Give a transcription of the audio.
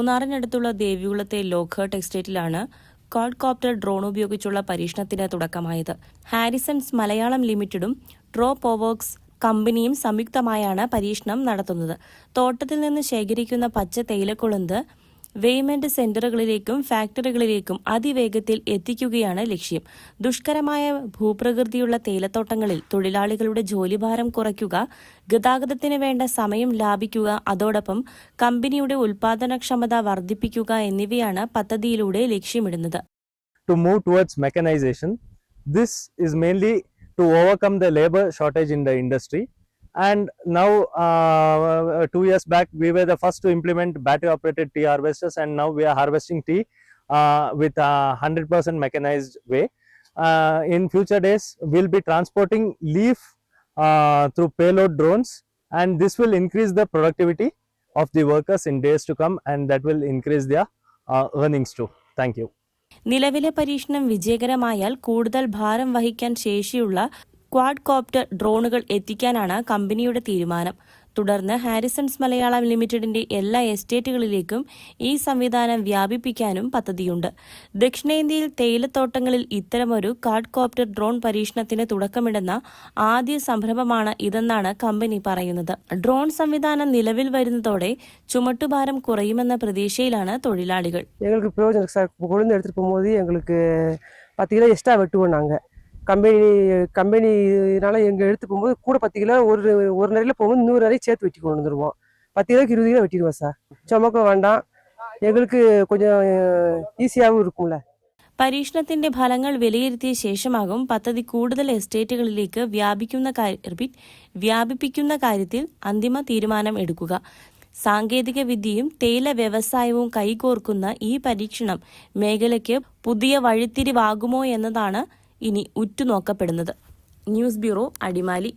മൂന്നാറിനടുത്തുള്ള ദേവികുളത്തെ ലോക്ക്ഹർട്ട് എസ്റ്റേറ്റിലാണ് quadcopter drone ഉപയോഗിച്ചുള്ള പരീക്ഷണത്തിന് തുടക്കമായത്. ഹാരിസൺസ് മലയാളം ലിമിറ്റഡും ട്രോപോവർക്സ് കമ്പനിയും സംയുക്തമായാണ് പരീക്ഷണം നടത്തുന്നത്. തോട്ടത്തിൽ നിന്ന് ശേഖരിക്കുന്ന പച്ച തേയിലക്കൊളുന്ത് വെയ്മെന്റ് സെന്ററുകളിലേക്കും ഫാക്ടറികളിലേക്കും അതിവേഗത്തിൽ എത്തിക്കുകയാണ് ലക്ഷ്യം. ദുഷ്കരമായ ഭൂപ്രകൃതിയുള്ള തേയിലത്തോട്ടങ്ങളിൽ തൊഴിലാളികളുടെ ജോലിഭാരം കുറയ്ക്കുക, ഗതാഗതത്തിന് വേണ്ട സമയം ലാഭിക്കുക, അതോടൊപ്പം കമ്പനിയുടെ ഉൽപാദനക്ഷമത വർദ്ധിപ്പിക്കുക എന്നിവയാണ് പദ്ധതിയിലൂടെ ലക്ഷ്യമിടുന്നത്. To move towards mechanization, this is mainly to overcome the labor shortage in the industry. And now 2 years back we were the first to implement battery operated tea harvesters, and now we are harvesting tea with a 100% mechanized way. In future days we'll be transporting leaf through payload drones, and this will increase the productivity of the workers in days to come, and that will increase their earnings too. Thank you. നിലവിലെ പരീക്ഷണം വിജയകരമായാൽ കൂടുതൽ ഭാരം വഹിക്കാൻ ശേഷിയുള്ള quadcopter ഡ്രോണുകൾ എത്തിക്കാനാണ് കമ്പനിയുടെ തീരുമാനം. തുടർന്ന് ഹാരിസൺസ് മലയാളം ലിമിറ്റഡിന്റെ എല്ലാ എസ്റ്റേറ്റുകളിലേക്കും ഈ സംവിധാനം വ്യാപിപ്പിക്കാനും പദ്ധതിയുണ്ട്. ദക്ഷിണേന്ത്യയിൽ തേയിലത്തോട്ടങ്ങളിൽ ഇത്തരമൊരു ക്വാഡ്കോപ്റ്റർ ഡ്രോൺ പരീക്ഷണത്തിന് തുടക്കമിടുന്ന ആദ്യ സംരംഭമാണ് ഇതെന്നാണ് കമ്പനി പറയുന്നത്. ഡ്രോൺ സംവിധാനം നിലവിൽ വരുന്നതോടെ ചുമട്ടുഭാരം കുറയുമെന്ന പ്രതീക്ഷയിലാണ് തൊഴിലാളികൾ. எங்களுக்கு பிரயோஜனம் சார். கொழுந்து எடுத்துகிட்டு போகும்போது எங்களுக்கு 10 கிலோ எக்ஸ்ட்ரா வெட்டுவோம். நாங்கள் கம்பெனினால எங்கள் எடுத்து போகும்போது கூட 10 கிலோ ஒரு நிறையில் போகும்போது 100 நிறைய சேர்த்து வெட்டி கொண்டு வந்துடுவோம். 10 கிலோக்கு 20 கிலோ வெட்டிடுவோம் சார். சுமக்க வேண்டாம், எங்களுக்கு கொஞ்சம் ஈஸியாகவும் இருக்கும்ல. പരീക്ഷണത്തിന്റെ ഫലങ്ങൾ വിലയിരുത്തിയ ശേഷമാകും പദ്ധതി കൂടുതൽ എസ്റ്റേറ്റുകളിലേക്ക് വ്യാപിപ്പിക്കുന്ന കാര്യത്തിൽ അന്തിമ തീരുമാനം എടുക്കുക. സാങ്കേതിക വിദ്യയും തേയില വ്യവസായവും കൈകോർക്കുന്ന ഈ പരീക്ഷണം മേഖലയ്ക്ക് പുതിയ വഴിത്തിരിവാകുമോ എന്നതാണ് ഇനി ഉറ്റുനോക്കപ്പെടുന്നത്. News bureau, Adimali.